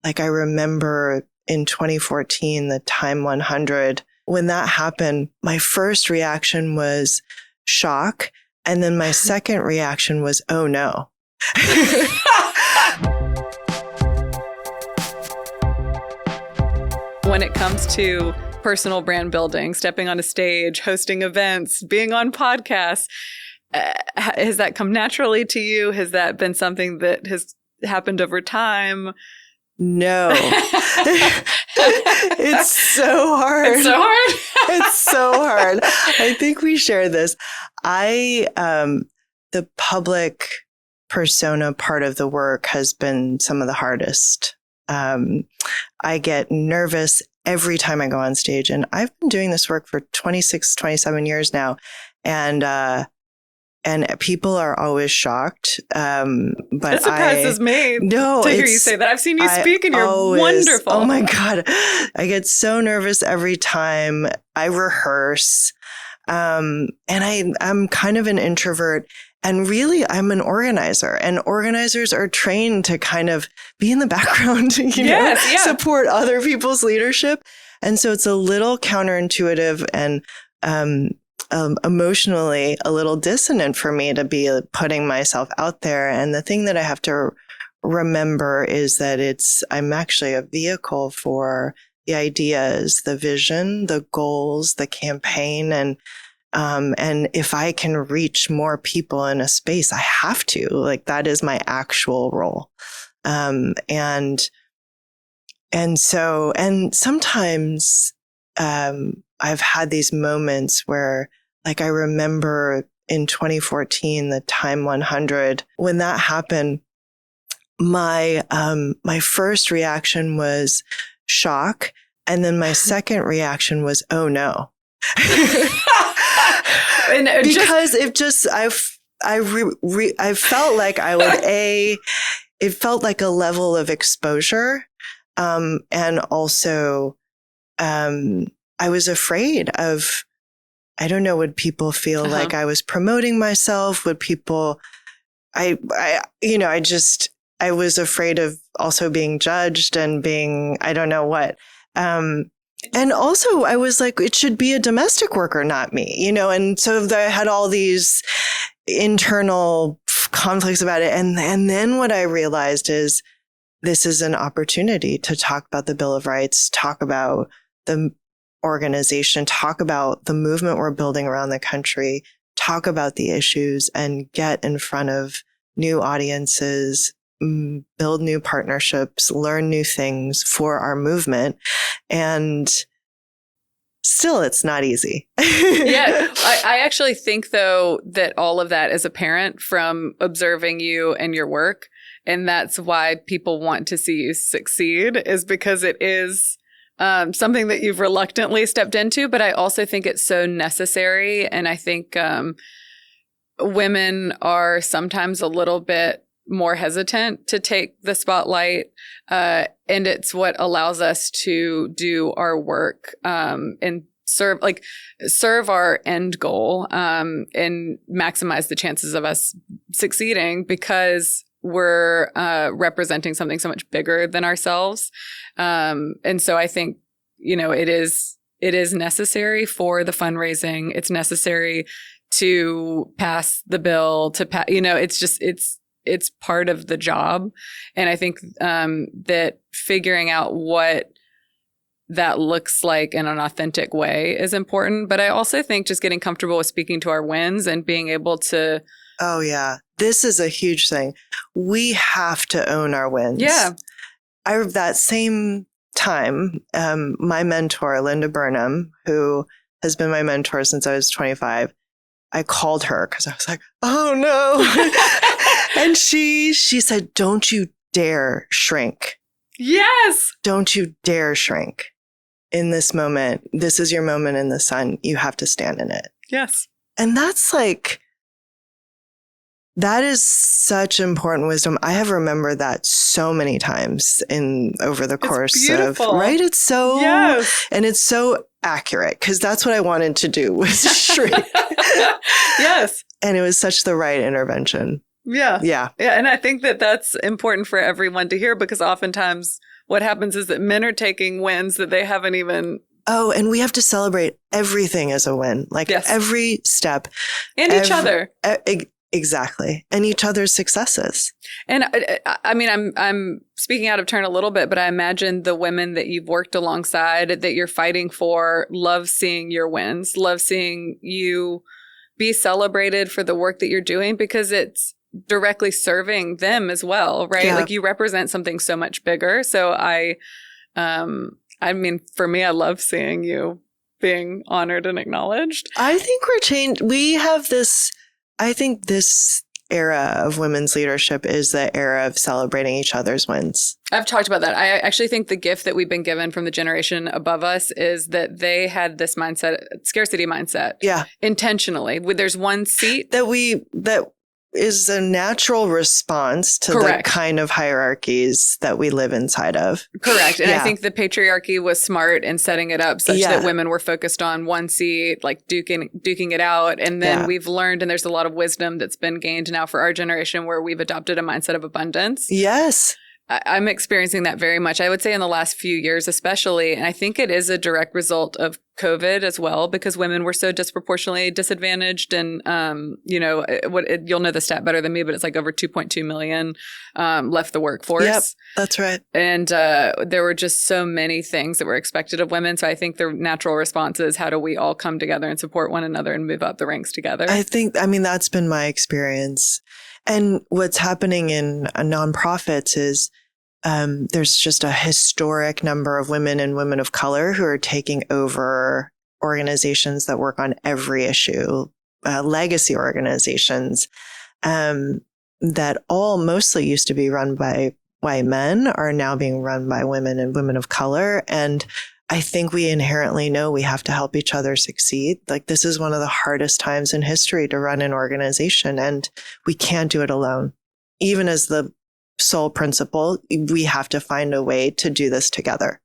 like I remember in 2014, the Time 100, when that happened, my first reaction was shock. And then my second reaction was, oh no. When it comes to personal brand building, stepping on a stage, hosting events, being on podcasts, has that come naturally to you? Has that been something that has happened over time? No. It's so hard. It's so hard. It's so hard. I think we share this. The public persona part of the work has been some of the hardest. I get nervous every time I go on stage, and I've been doing this work for 26, 27 years now. And people are always shocked. But it surprises me to hear you say that. I've seen you speak and you're wonderful. Oh my God. I get so nervous every time I rehearse. And I'm kind of an introvert. And really, I'm an organizer, and organizers are trained to kind of be in the background, support other people's leadership. And so it's a little counterintuitive and emotionally a little dissonant for me to be putting myself out there. And the thing that I have to remember is that I'm actually a vehicle for the ideas, the vision, the goals, the campaign, and if I can reach more people in a space, I have to. Like, that is my actual role. And sometimes I've had these moments where, like, I remember in 2014, the Time 100, when that happened, my first reaction was shock. And then my second reaction was, oh no. Because I felt like I would, it felt like a level of exposure. And also, I was afraid of, I don't know, would people feel like I was promoting myself? Would people, I was afraid of also being judged and being, I don't know what. And also I was like, it should be a domestic worker, not me, and so I had all these internal conflicts about it. And then what I realized is this is an opportunity to talk about the Bill of Rights, talk about the organization, talk about the movement we're building around the country, talk about the issues, and get in front of new audiences, build new partnerships, learn new things for our movement. And still, it's not easy. Yeah. I actually think, though, that all of that is apparent from observing you and your work. And that's why people want to see you succeed, is because it is something that you've reluctantly stepped into. But I also think it's so necessary. And I think women are sometimes a little bit more hesitant to take the spotlight. And it's what allows us to do our work and serve our end goal and maximize the chances of us succeeding, because we're representing something so much bigger than ourselves. And so I think, it is necessary for the fundraising. It's necessary to pass the bill, it's part of the job. And I think that figuring out what that looks like in an authentic way is important. But I also think just getting comfortable with speaking to our wins and being able to... Oh, yeah. This is a huge thing. We have to own our wins. Yeah. That same time, my mentor, Linda Burnham, who has been my mentor since I was 25, I called her because I was like, oh no. And she said, don't you dare shrink. Yes. Don't you dare shrink in this moment. This is your moment in the sun. You have to stand in it. Yes. And that is such important wisdom. I have remembered that so many times over the course of, right? It's so, yes. And it's so accurate, because that's what I wanted to do, was shrink. Yes. And it was such the right intervention. Yeah. Yeah. Yeah. And I think that that's important for everyone to hear, because oftentimes what happens is that men are taking wins that they haven't even. Oh, and we have to celebrate everything as a win, like Yes. every step. And each other. Exactly. And each other's successes. And I mean, I'm speaking out of turn a little bit, but I imagine the women that you've worked alongside, that you're fighting for, love seeing your wins, love seeing you be celebrated for the work that you're doing, because it's directly serving them as well, right? Yeah. Like you represent something so much bigger. So I mean, for me, I love seeing you being honored and acknowledged. I think we're changed. We have this, I think this era of women's leadership is the era of celebrating each other's wins. I've talked about that. I actually think the gift that we've been given from the generation above us is that they had this mindset, scarcity mindset. Yeah. Intentionally. There's one seat. That is a natural response to Correct. the kind of hierarchies that we live inside of. Correct. And Yeah. I think the patriarchy was smart in setting it up such Yeah. that women were focused on one seat, like duking it out. And then Yeah. we've learned, and there's a lot of wisdom that's been gained now for our generation, where we've adopted a mindset of abundance. Yes. I'm experiencing that very much, I would say, in the last few years, especially. And I think it is a direct result of COVID as well, because women were so disproportionately disadvantaged. And, you'll know the stat better than me, but it's like over 2.2 million left the workforce. Yep, that's right. And there were just so many things that were expected of women. So I think the natural response is, how do we all come together and support one another and move up the ranks together? I mean, that's been my experience. And what's happening in nonprofits is there's just a historic number of women and women of color who are taking over organizations that work on every issue, legacy organizations that all mostly used to be run by white men are now being run by women and women of color. And I think we inherently know we have to help each other succeed. Like, this is one of the hardest times in history to run an organization, and we can't do it alone. Even as the sole principal, we have to find a way to do this together.